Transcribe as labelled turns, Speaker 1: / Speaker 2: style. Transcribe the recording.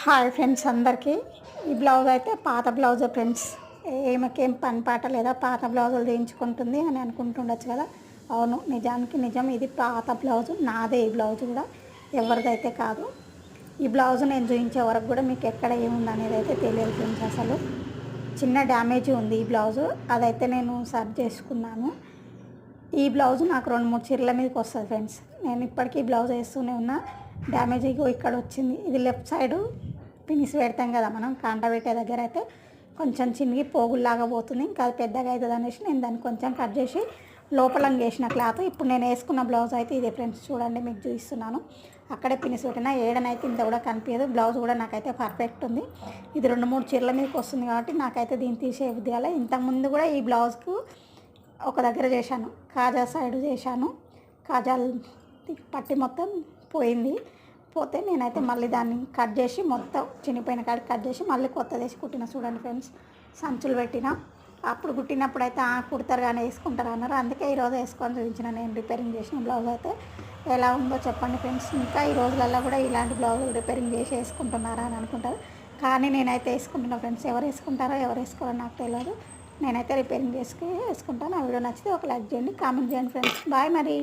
Speaker 1: Hi friends అందరికీ. ఈ blouse అయితే పాత బ్లౌజ్ ఫ్రెండ్స్. ఏమకేం పని పాట లేదా పాత బ్లౌజులు చేయించుకుంటుంది అని అనుకుంటుండొచ్చు కదా. అవును, నిజానికి నిజం. ఇది పాత బ్లౌజు, నాదే. ఈ బ్లౌజ్ కూడా ఎవరిదైతే కాదు. ఈ బ్లౌజ్ నేను చూపించే వరకు కూడా మీకు ఎక్కడ ఏముంది అనేది అయితే తెలియదు ఫ్రెండ్స్. అసలు చిన్న డ్యామేజ్ ఉంది ఈ బ్లౌజు, అదైతే నేను సర్చ్ చేసుకున్నాను. ఈ బ్లౌజ్ నాకు 2-3 చీరల మీదకి వస్తుంది ఫ్రెండ్స్. నేను ఇప్పటికీ ఈ బ్లౌజ్ వేస్తూనే ఉన్నా. డ్యామేజ్ ఇక్కడ వచ్చింది. ఇది లెఫ్ట్ సైడు పినిసి పెడతాం కదా మనం, కాంట పెట్టే దగ్గర అయితే కొంచెం చినిగి పోగుల్లాగా పోతుంది. ఇంకా అది పెద్దగా అవుతుంది అనేసి నేను దాన్ని కొంచెం కట్ చేసి లోపల వేసిన క్లాత్. ఇప్పుడు నేను వేసుకున్న బ్లౌజ్ అయితే ఇదే ఫ్రెండ్స్. చూడండి, మీకు చూపిస్తున్నాను. అక్కడే పినిసి పెట్టిన ఏడనైతే ఇంత కూడా కనిపించదు. బ్లౌజ్ కూడా నాకైతే పర్ఫెక్ట్ ఉంది. ఇది 2-3 చీరల మీదకి వస్తుంది కాబట్టి నాకైతే దీన్ని తీసే బుద్ధి కాలే. ఇంతకుముందు కూడా ఈ బ్లౌజ్కు ఒక దగ్గర చేశాను, కాజా సైడు చేశాను. కాజాలు పట్టి మొత్తం పోయింది. పోతే నేనైతే మళ్ళీ దాన్ని కట్ చేసి మొత్తం చినిపోయిన కాడికి కట్ చేసి మళ్ళీ కొత్త వేసి కుట్టిన. చూడండి ఫ్రెండ్స్, సంచులు పెట్టిన. అప్పుడు కుట్టినప్పుడు అయితే కుడతారు కానీ వేసుకుంటారు అన్నారు. అందుకే ఈరోజు వేసుకొని చూపించిన. నేను రిపేరింగ్ చేసిన బ్లౌజ్ అయితే ఎలా ఉందో చెప్పండి ఫ్రెండ్స్. ఇంకా ఈ రోజులలో కూడా ఇలాంటి బ్లౌజులు రిపేరింగ్ చేసి వేసుకుంటున్నారా అని అనుకుంటారు, కానీ నేనైతే వేసుకుంటున్నా ఫ్రెండ్స్. ఎవరు వేసుకుంటారో ఎవరు వేసుకోవాలో నాకు తెలియదు. నేనైతే రిపేరింగ్ చేసుకుని వేసుకుంటాను. ఆ వీడియో నచ్చితే ఒక లైక్ చేయండి, కామెంట్ చేయండి ఫ్రెండ్స్. బాయ్ మరి.